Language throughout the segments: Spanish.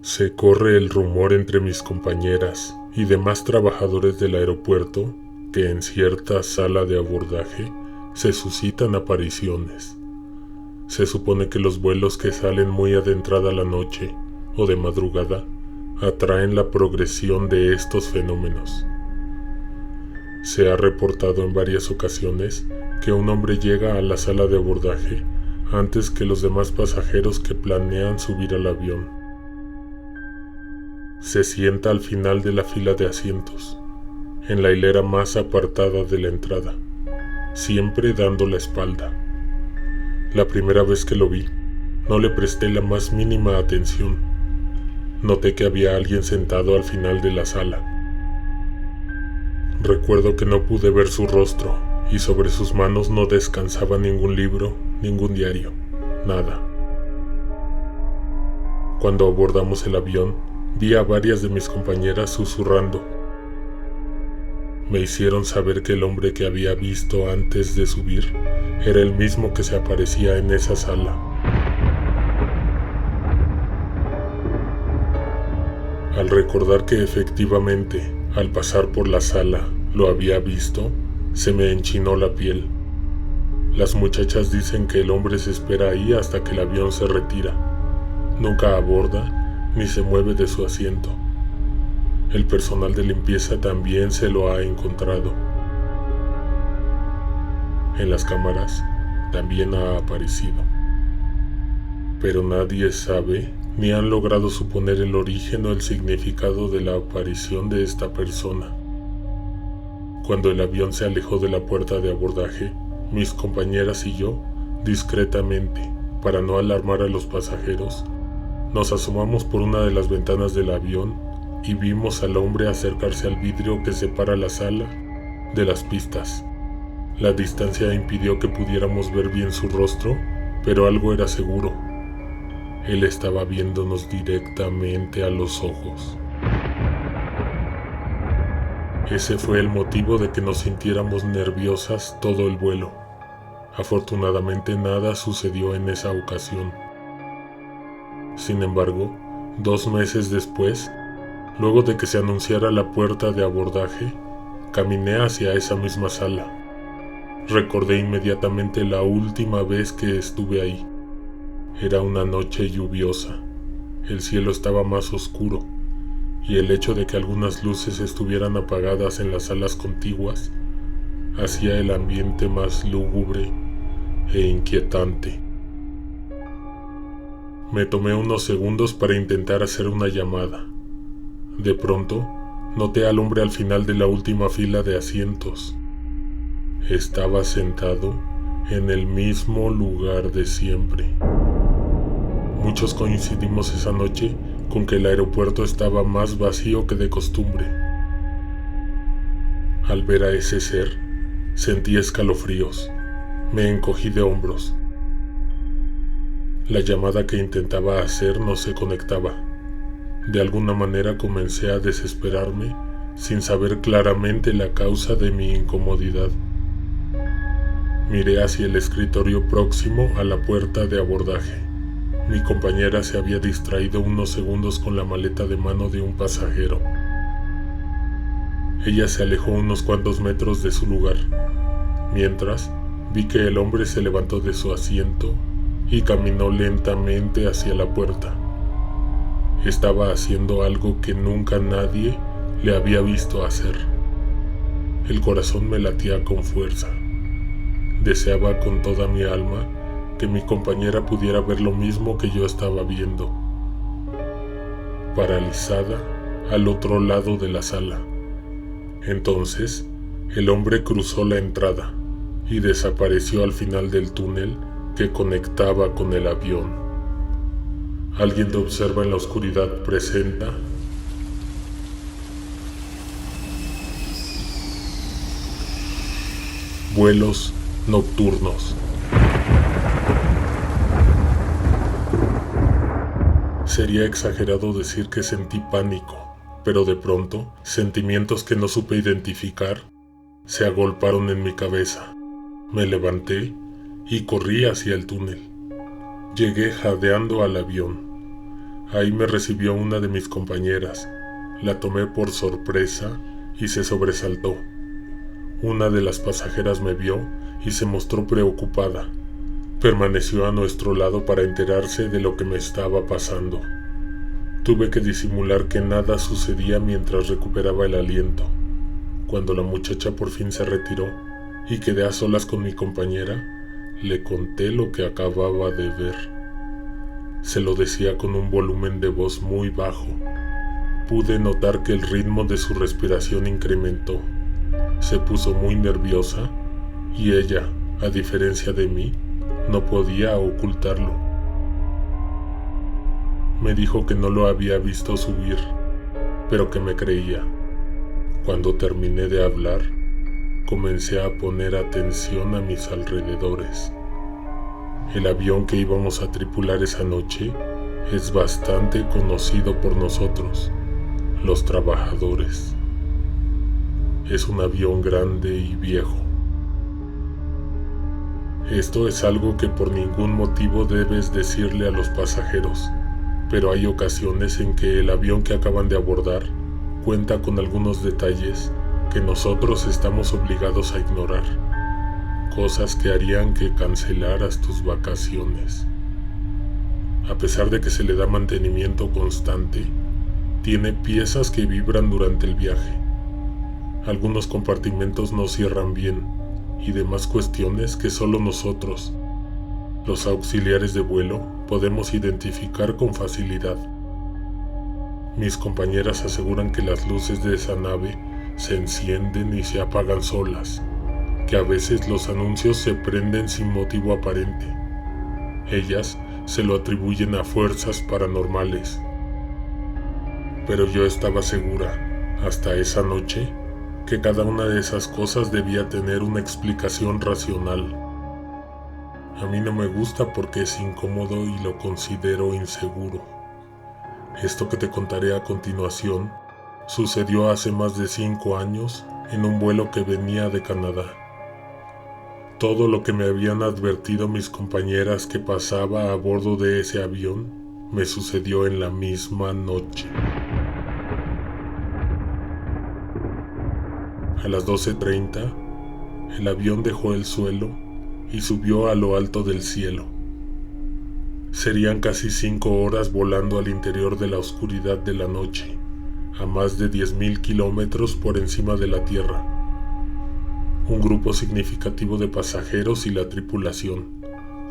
Se corre el rumor entre mis compañeras y demás trabajadores del aeropuerto que en cierta sala de abordaje se suscitan apariciones. Se supone que los vuelos que salen muy adentrada la noche o de madrugada atraen la progresión de estos fenómenos. Se ha reportado en varias ocasiones que un hombre llega a la sala de abordaje antes que los demás pasajeros que planean subir al avión. Se sienta al final de la fila de asientos, en la hilera más apartada de la entrada, siempre dando la espalda. La primera vez que lo vi, no le presté la más mínima atención. Noté que había alguien sentado al final de la sala. Recuerdo que no pude ver su rostro y sobre sus manos no descansaba ningún libro, ningún diario, nada. Cuando abordamos el avión, vi a varias de mis compañeras susurrando. Me hicieron saber que el hombre que había visto antes de subir era el mismo que se aparecía en esa sala. Al recordar que efectivamente, al pasar por la sala, lo había visto, se me enchinó la piel. Las muchachas dicen que el hombre se espera ahí hasta que el avión se retira. Nunca aborda ni se mueve de su asiento. El personal de limpieza también se lo ha encontrado. En las cámaras también ha aparecido. Pero nadie sabe ni han logrado suponer el origen o el significado de la aparición de esta persona. Cuando el avión se alejó de la puerta de abordaje, mis compañeras y yo, discretamente, para no alarmar a los pasajeros, nos asomamos por una de las ventanas del avión y vimos al hombre acercarse al vidrio que separa la sala de las pistas. La distancia impidió que pudiéramos ver bien su rostro, pero algo era seguro. Él estaba viéndonos directamente a los ojos. Ese fue el motivo de que nos sintiéramos nerviosas todo el vuelo. Afortunadamente nada sucedió en esa ocasión. Sin embargo, 2 meses después, luego de que se anunciara la puerta de abordaje, caminé hacia esa misma sala. Recordé inmediatamente la última vez que estuve ahí. Era una noche lluviosa. El cielo estaba más oscuro, y el hecho de que algunas luces estuvieran apagadas en las salas contiguas hacía el ambiente más lúgubre e inquietante. Me tomé unos segundos para intentar hacer una llamada. De pronto, noté al hombre al final de la última fila de asientos. Estaba sentado en el mismo lugar de siempre. Muchos coincidimos esa noche con que el aeropuerto estaba más vacío que de costumbre. Al ver a ese ser, sentí escalofríos. Me encogí de hombros. La llamada que intentaba hacer no se conectaba. De alguna manera comencé a desesperarme sin saber claramente la causa de mi incomodidad. Miré hacia el escritorio próximo a la puerta de abordaje. Mi compañera se había distraído unos segundos con la maleta de mano de un pasajero. Ella se alejó unos cuantos metros de su lugar, mientras vi que el hombre se levantó de su asiento y caminó lentamente hacia la puerta. Estaba haciendo algo que nunca nadie le había visto hacer. El corazón me latía con fuerza. Deseaba con toda mi alma que mi compañera pudiera ver lo mismo que yo estaba viendo. Paralizada al otro lado de la sala. Entonces, el hombre cruzó la entrada y desapareció al final del túnel que conectaba con el avión. Alguien te observa en la oscuridad presenta vuelos nocturnos. Sería exagerado decir que sentí pánico, pero de pronto, sentimientos que no supe identificar se agolparon en mi cabeza. Me levanté y corrí hacia el túnel. Llegué jadeando al avión. Ahí me recibió una de mis compañeras. La tomé por sorpresa y se sobresaltó. Una de las pasajeras me vio y se mostró preocupada. Permaneció a nuestro lado para enterarse de lo que me estaba pasando. Tuve que disimular que nada sucedía mientras recuperaba el aliento. Cuando la muchacha por fin se retiró y quedé a solas con mi compañera, le conté lo que acababa de ver. Se lo decía con un volumen de voz muy bajo. Pude notar que el ritmo de su respiración incrementó. Se puso muy nerviosa y ella, a diferencia de mí, no podía ocultarlo. Me dijo que no lo había visto subir, pero que me creía. Cuando terminé de hablar, comencé a poner atención a mis alrededores. El avión que íbamos a tripular esa noche es bastante conocido por nosotros, los trabajadores. Es un avión grande y viejo. Esto es algo que por ningún motivo debes decirle a los pasajeros, pero hay ocasiones en que el avión que acaban de abordar cuenta con algunos detalles que nosotros estamos obligados a ignorar, cosas que harían que cancelaras tus vacaciones. A pesar de que se le da mantenimiento constante, tiene piezas que vibran durante el viaje. Algunos compartimentos no cierran bien y demás cuestiones que solo nosotros, los auxiliares de vuelo, podemos identificar con facilidad. Mis compañeras aseguran que las luces de esa nave se encienden y se apagan solas, que a veces los anuncios se prenden sin motivo aparente. Ellas se lo atribuyen a fuerzas paranormales. Pero yo estaba segura, hasta esa noche, que cada una de esas cosas debía tener una explicación racional. A mí no me gusta porque es incómodo y lo considero inseguro. Esto que te contaré a continuación sucedió hace más de 5 años en un vuelo que venía de Canadá. Todo lo que me habían advertido mis compañeras que pasaba a bordo de ese avión me sucedió en la misma noche. A las 12:30, el avión dejó el suelo y subió a lo alto del cielo. Serían casi 5 horas volando al interior de la oscuridad de la noche, a más de 10,000 kilómetros por encima de la Tierra. Un grupo significativo de pasajeros y la tripulación,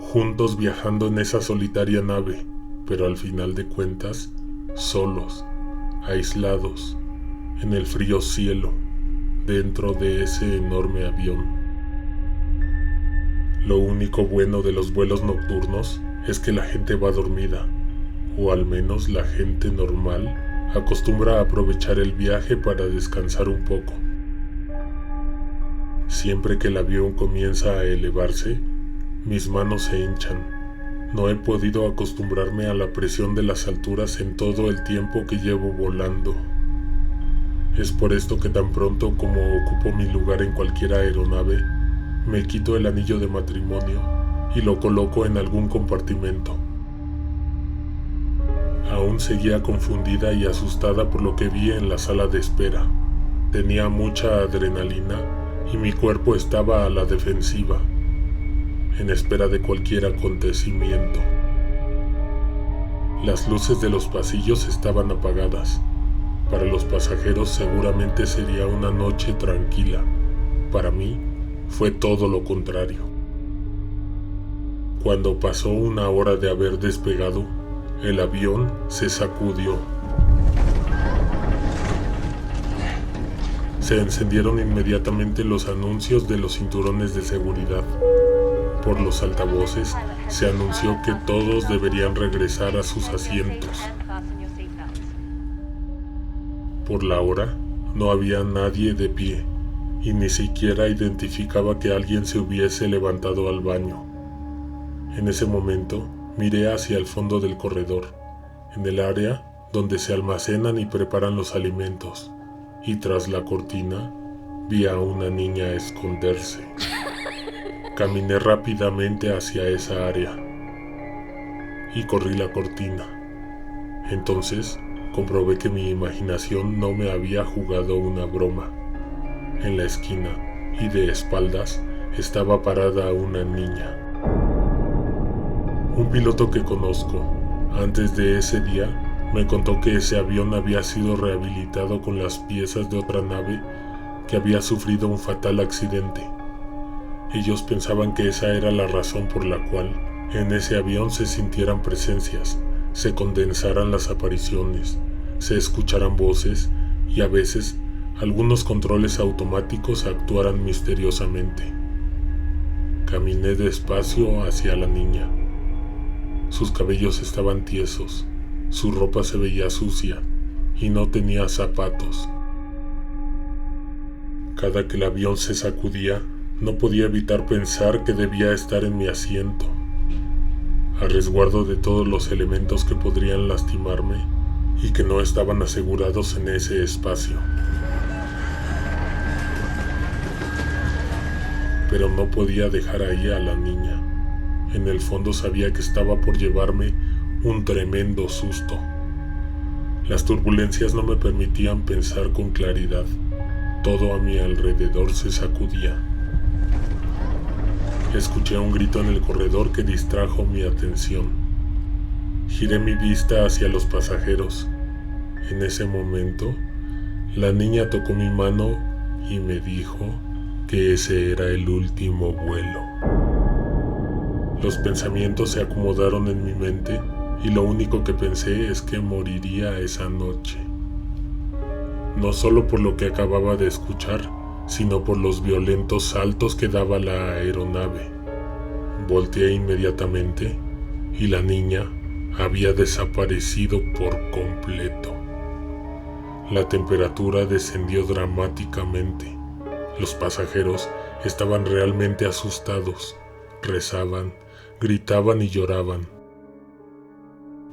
juntos viajando en esa solitaria nave, pero al final de cuentas, solos, aislados, en el frío cielo, dentro de ese enorme avión. Lo único bueno de los vuelos nocturnos es que la gente va dormida, o al menos la gente normal acostumbra a aprovechar el viaje para descansar un poco. Siempre que el avión comienza a elevarse, mis manos se hinchan. No he podido acostumbrarme a la presión de las alturas en todo el tiempo que llevo volando. Es por esto que tan pronto como ocupo mi lugar en cualquier aeronave, me quito el anillo de matrimonio y lo coloco en algún compartimento. Aún seguía confundida y asustada por lo que vi en la sala de espera. Tenía mucha adrenalina y mi cuerpo estaba a la defensiva, en espera de cualquier acontecimiento. Las luces de los pasillos estaban apagadas. Para los pasajeros seguramente sería una noche tranquila. Para mí fue todo lo contrario. Cuando pasó 1 hora de haber despegado, el avión se sacudió. Se encendieron inmediatamente los anuncios de los cinturones de seguridad. Por los altavoces se anunció que todos deberían regresar a sus asientos. Por la hora, no había nadie de pie, y ni siquiera identificaba que alguien se hubiese levantado al baño. En ese momento, miré hacia el fondo del corredor, en el área donde se almacenan y preparan los alimentos, y tras la cortina, vi a una niña esconderse. Caminé rápidamente hacia esa área, y corrí la cortina. Entonces comprobé que mi imaginación no me había jugado una broma. En la esquina y de espaldas estaba parada una niña. Un piloto que conozco, antes de ese día, me contó que ese avión había sido rehabilitado con las piezas de otra nave que había sufrido un fatal accidente. Ellos pensaban que esa era la razón por la cual en ese avión se sintieran presencias, se condensaran las apariciones, se escucharan voces y a veces algunos controles automáticos actuaran misteriosamente. Caminé despacio hacia la niña. Sus cabellos estaban tiesos, su ropa se veía sucia y no tenía zapatos. Cada que el avión se sacudía, no podía evitar pensar que debía estar en mi asiento, a resguardo de todos los elementos que podrían lastimarme y que no estaban asegurados en ese espacio. Pero no podía dejar ahí a la niña. En el fondo sabía que estaba por llevarme un tremendo susto. Las turbulencias no me permitían pensar con claridad. Todo a mi alrededor se sacudía. Escuché un grito en el corredor que distrajo mi atención. Giré mi vista hacia los pasajeros. En ese momento, la niña tocó mi mano y me dijo que ese era el último vuelo. Los pensamientos se acomodaron en mi mente y lo único que pensé es que moriría esa noche. No solo por lo que acababa de escuchar, sino por los violentos saltos que daba la aeronave. Volteé inmediatamente y la niña había desaparecido por completo. La temperatura descendió dramáticamente. Los pasajeros estaban realmente asustados. Rezaban, gritaban y lloraban.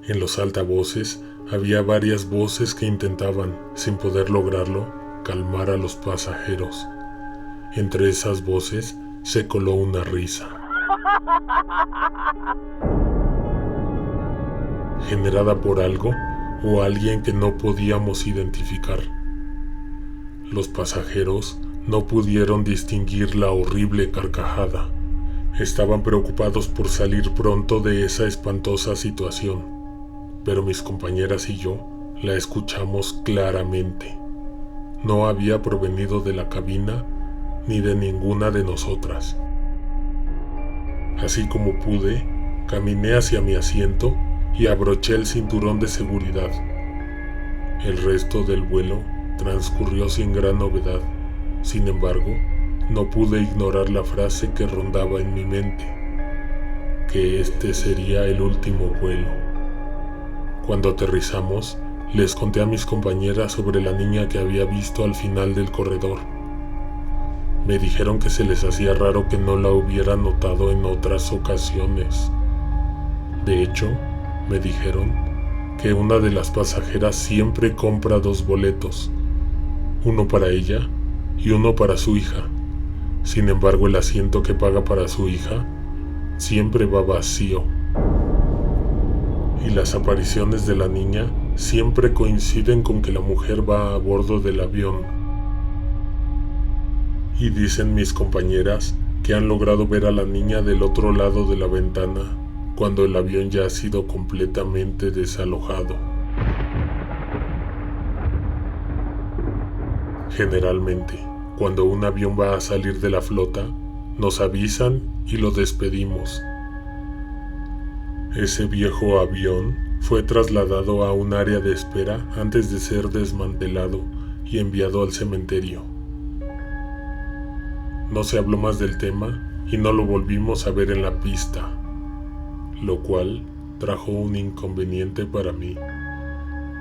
En los altavoces había varias voces que intentaban, sin poder lograrlo, calmar a los pasajeros. Entre esas voces se coló una risa, generada por algo o alguien que no podíamos identificar. Los pasajeros no pudieron distinguir la horrible carcajada. Estaban preocupados por salir pronto de esa espantosa situación, pero mis compañeras y yo la escuchamos claramente. No había provenido de la cabina ni de ninguna de nosotras. Así como pude, caminé hacia mi asiento y abroché el cinturón de seguridad. El resto del vuelo transcurrió sin gran novedad. Sin embargo, no pude ignorar la frase que rondaba en mi mente, que este sería el último vuelo. Cuando aterrizamos, les conté a mis compañeras sobre la niña que había visto al final del corredor. Me dijeron que se les hacía raro que no la hubiera notado en otras ocasiones. De hecho, me dijeron que una de las pasajeras siempre compra 2 boletos, uno para ella y uno para su hija. Sin embargo, el asiento que paga para su hija siempre va vacío. Y las apariciones de la niña siempre coinciden con que la mujer va a bordo del avión. Y dicen mis compañeras que han logrado ver a la niña del otro lado de la ventana cuando el avión ya ha sido completamente desalojado. Generalmente, cuando un avión va a salir de la flota, nos avisan y lo despedimos. Ese viejo avión fue trasladado a un área de espera antes de ser desmantelado y enviado al cementerio. No se habló más del tema y no lo volvimos a ver en la pista, lo cual trajo un inconveniente para mí,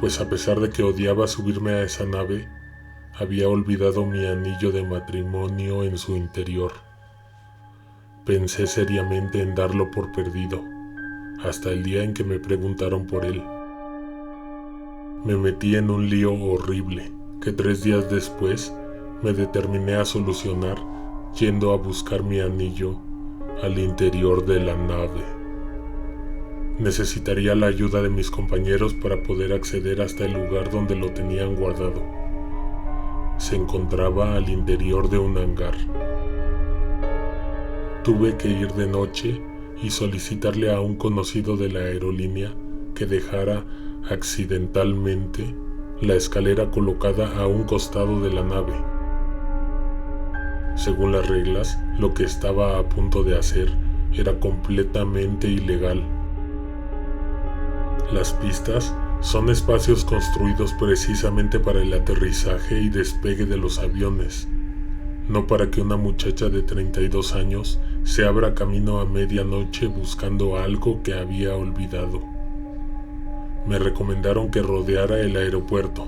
pues a pesar de que odiaba subirme a esa nave, había olvidado mi anillo de matrimonio en su interior. Pensé seriamente en darlo por perdido, hasta el día en que me preguntaron por él. Me metí en un lío horrible que 3 días después me determiné a solucionar yendo a buscar mi anillo al interior de la nave. necesitaría la ayuda de mis compañeros para poder acceder hasta el lugar donde lo tenían guardado. Se encontraba al interior de un hangar. Tuve que ir de noche y solicitarle a un conocido de la aerolínea que dejara accidentalmente la escalera colocada a un costado de la nave. Según las reglas, lo que estaba a punto de hacer era completamente ilegal. Las pistas son espacios construidos precisamente para el aterrizaje y despegue de los aviones, no para que una muchacha de 32 años se abra camino a medianoche buscando algo que había olvidado. Me recomendaron que rodeara el aeropuerto,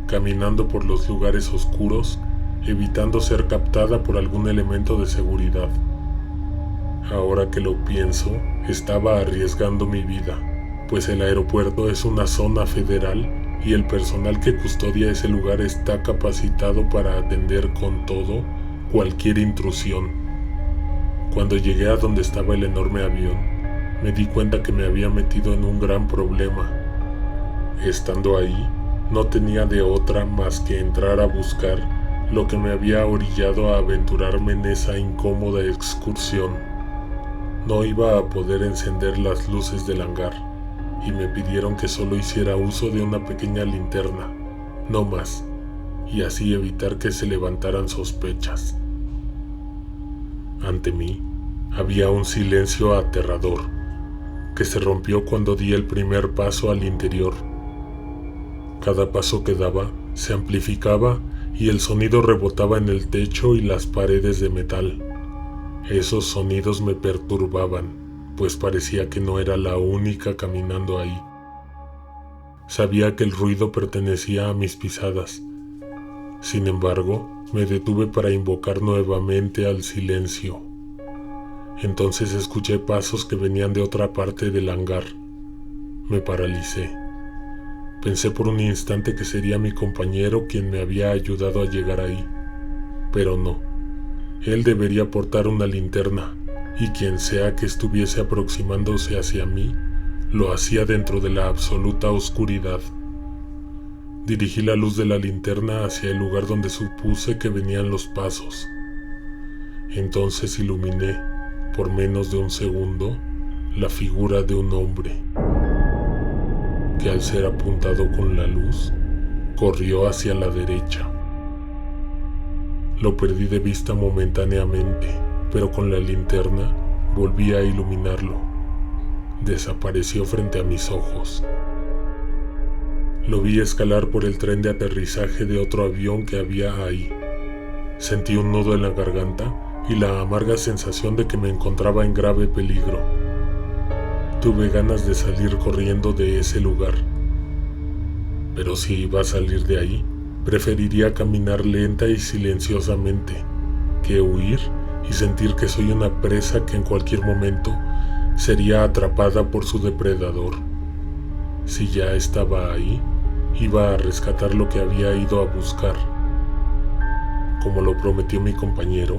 caminando por los lugares oscuros, evitando ser captada por algún elemento de seguridad. Ahora que lo pienso, estaba arriesgando mi vida, pues el aeropuerto es una zona federal y el personal que custodia ese lugar está capacitado para atender con todo cualquier intrusión. Cuando llegué a donde estaba el enorme avión, me di cuenta que me había metido en un gran problema. Estando ahí, no tenía de otra más que entrar a buscar lo que me había orillado a aventurarme en esa incómoda excursión. No iba a poder encender las luces del hangar, y me pidieron que solo hiciera uso de una pequeña linterna, no más, y así evitar que se levantaran sospechas. Ante mí había un silencio aterrador, que se rompió cuando di el primer paso al interior. Cada paso que daba se amplificaba y el sonido rebotaba en el techo y las paredes de metal. Esos sonidos me perturbaban, pues parecía que no era la única caminando ahí. Sabía que el ruido pertenecía a mis pisadas. Sin embargo, me detuve para invocar nuevamente al silencio. Entonces escuché pasos que venían de otra parte del hangar. Me paralicé. Pensé por un instante que sería mi compañero quien me había ayudado a llegar ahí, pero no. Él debería portar una linterna, y quien sea que estuviese aproximándose hacia mí, lo hacía dentro de la absoluta oscuridad. Dirigí la luz de la linterna hacia el lugar donde supuse que venían los pasos. Entonces iluminé, por menos de un segundo, la figura de un hombre, que al ser apuntado con la luz, corrió hacia la derecha. Lo perdí de vista momentáneamente, pero con la linterna volví a iluminarlo. Desapareció frente a mis ojos. Lo vi escalar por el tren de aterrizaje de otro avión que había ahí. Sentí un nudo en la garganta y la amarga sensación de que me encontraba en grave peligro. Tuve ganas de salir corriendo de ese lugar. Pero si iba a salir de ahí, preferiría caminar lenta y silenciosamente, que huir y sentir que soy una presa que en cualquier momento sería atrapada por su depredador. Si ya estaba ahí, iba a rescatar lo que había ido a buscar. Como lo prometió mi compañero,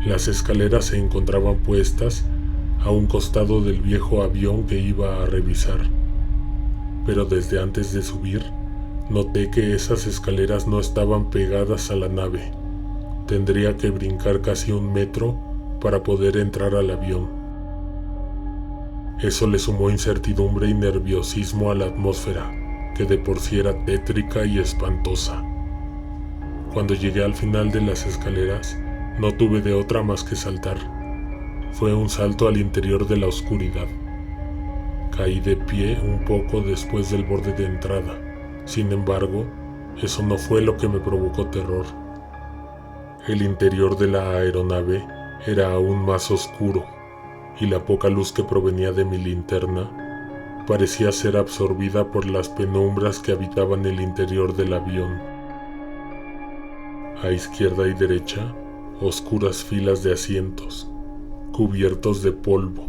las escaleras se encontraban puestas a un costado del viejo avión que iba a revisar. Pero desde antes de subir, noté que esas escaleras no estaban pegadas a la nave. Tendría que brincar casi 1 metro para poder entrar al avión. Eso le sumó incertidumbre y nerviosismo a la atmósfera, que de por sí era tétrica y espantosa. Cuando llegué al final de las escaleras, no tuve de otra más que saltar. Fue un salto al interior de la oscuridad. Caí de pie un poco después del borde de entrada. Sin embargo, eso no fue lo que me provocó terror. El interior de la aeronave era aún más oscuro, y la poca luz que provenía de mi linterna parecía ser absorbida por las penumbras que habitaban el interior del avión. A izquierda y derecha, oscuras filas de asientos, cubiertos de polvo.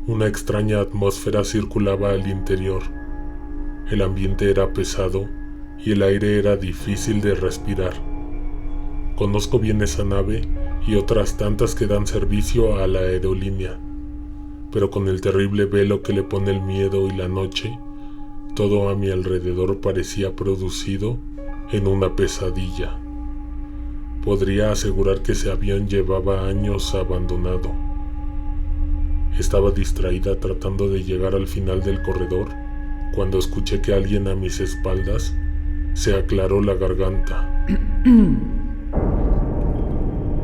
Una extraña atmósfera circulaba al interior. El ambiente era pesado y el aire era difícil de respirar. Conozco bien esa nave y otras tantas que dan servicio a la aerolínea, pero con el terrible velo que le pone el miedo y la noche, todo a mi alrededor parecía producido en una pesadilla. Podría asegurar que ese avión llevaba años abandonado. Estaba distraída tratando de llegar al final del corredor cuando escuché que alguien a mis espaldas se aclaró la garganta.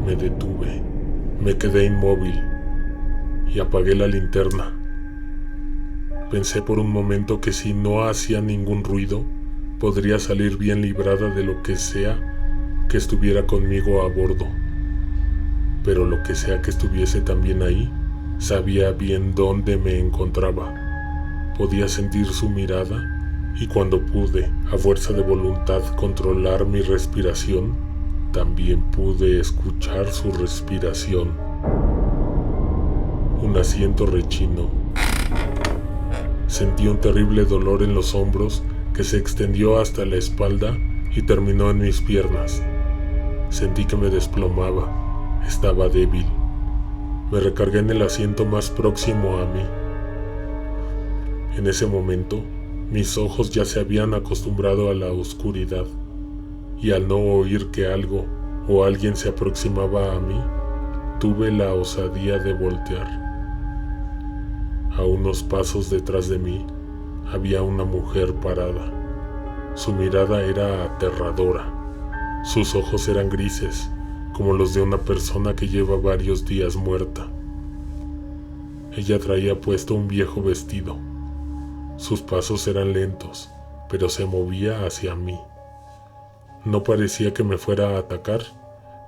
Me detuve, me quedé inmóvil y apagué la linterna. Pensé por un momento que si no hacía ningún ruido, podría salir bien librada de lo que sea que estuviera conmigo a bordo. Pero lo que sea que estuviese también ahí, sabía bien dónde me encontraba. Podía sentir su mirada y cuando pude, a fuerza de voluntad, controlar mi respiración, también pude escuchar su respiración. Un asiento rechinó. Sentí un terrible dolor en los hombros que se extendió hasta la espalda y terminó en mis piernas. Sentí que me desplomaba. Estaba débil. Me recargué en el asiento más próximo a mí. En ese momento, mis ojos ya se habían acostumbrado a la oscuridad, y al no oír que algo o alguien se aproximaba a mí, tuve la osadía de voltear. A unos pasos detrás de mí había una mujer parada. Su mirada era aterradora. Sus ojos eran grises, como los de una persona que lleva varios días muerta. Ella traía puesto un viejo vestido. Sus pasos eran lentos, pero se movía hacia mí. No parecía que me fuera a atacar,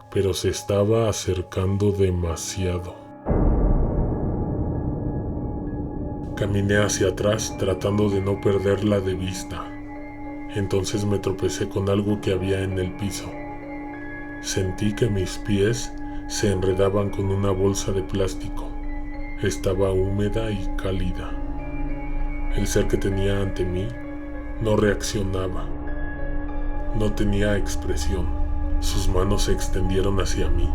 pero se estaba acercando demasiado. Caminé hacia atrás tratando de no perderla de vista. Entonces me tropecé con algo que había en el piso. Sentí que mis pies se enredaban con una bolsa de plástico. Estaba húmeda y cálida. El ser que tenía ante mí no reaccionaba. No tenía expresión. Sus manos se extendieron hacia mí.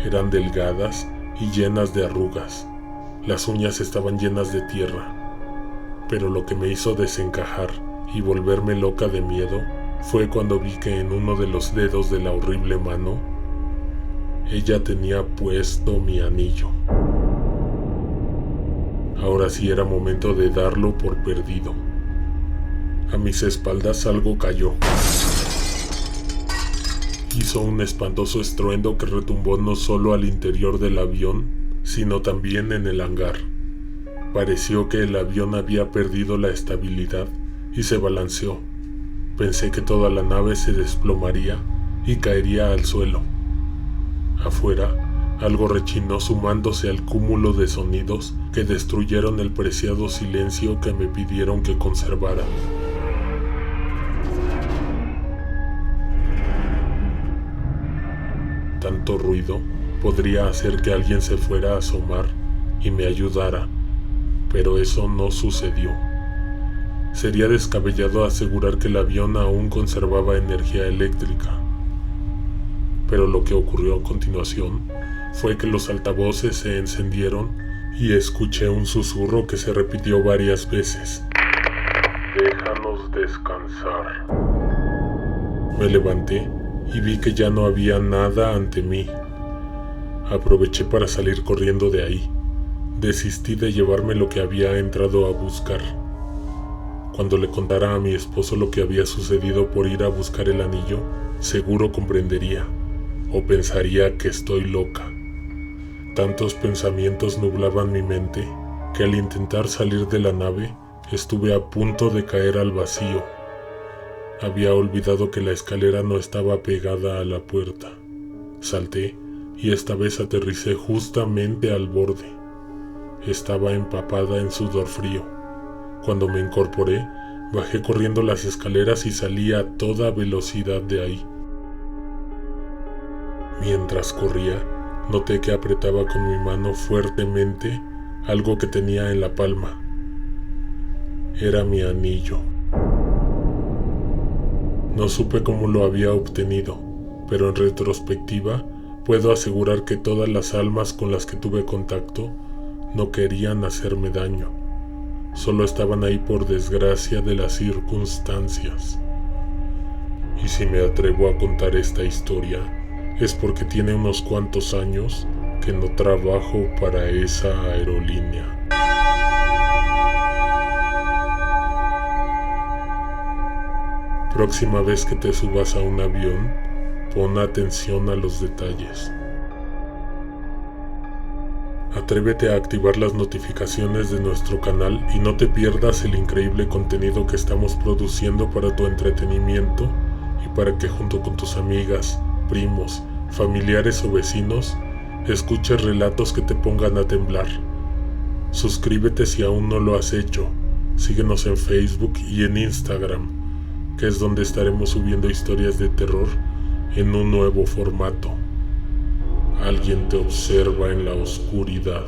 Eran delgadas y llenas de arrugas. Las uñas estaban llenas de tierra. Pero lo que me hizo desencajar y volverme loca de miedo fue cuando vi que en uno de los dedos de la horrible mano, ella tenía puesto mi anillo. Ahora sí era momento de darlo por perdido. A mis espaldas algo cayó. Hizo un espantoso estruendo que retumbó no solo al interior del avión, sino también en el hangar. Pareció que el avión había perdido la estabilidad y se balanceó. Pensé que toda la nave se desplomaría y caería al suelo. Afuera, algo rechinó sumándose al cúmulo de sonidos que destruyeron el preciado silencio que me pidieron que conservara. Tanto ruido podría hacer que alguien se fuera a asomar y me ayudara, pero eso no sucedió. Sería descabellado asegurar que el avión aún conservaba energía eléctrica. Pero lo que ocurrió a continuación fue que los altavoces se encendieron y escuché un susurro que se repitió varias veces. «Déjanos descansar». Me levanté y vi que ya no había nada ante mí. Aproveché para salir corriendo de ahí. Desistí de llevarme lo que había entrado a buscar. Cuando le contara a mi esposo lo que había sucedido por ir a buscar el anillo, seguro comprendería, o pensaría que estoy loca. Tantos pensamientos nublaban mi mente, que al intentar salir de la nave, estuve a punto de caer al vacío. Había olvidado que la escalera no estaba pegada a la puerta. Salté, y esta vez aterricé justamente al borde. Estaba empapada en sudor frío. Cuando me incorporé, bajé corriendo las escaleras y salí a toda velocidad de ahí. Mientras corría, noté que apretaba con mi mano fuertemente algo que tenía en la palma. Era mi anillo. No supe cómo lo había obtenido, pero en retrospectiva puedo asegurar que todas las almas con las que tuve contacto no querían hacerme daño, solo estaban ahí por desgracia de las circunstancias. Y si me atrevo a contar esta historia, es porque tiene unos cuantos años que no trabajo para esa aerolínea. Próxima vez que te subas a un avión, pon atención a los detalles. Atrévete a activar las notificaciones de nuestro canal y no te pierdas el increíble contenido que estamos produciendo para tu entretenimiento y para que junto con tus amigas, primos, familiares o vecinos escuches relatos que te pongan a temblar. Suscríbete si aún no lo has hecho. Síguenos en Facebook y en Instagram, que es donde estaremos subiendo historias de terror en un nuevo formato. Alguien te observa en la oscuridad.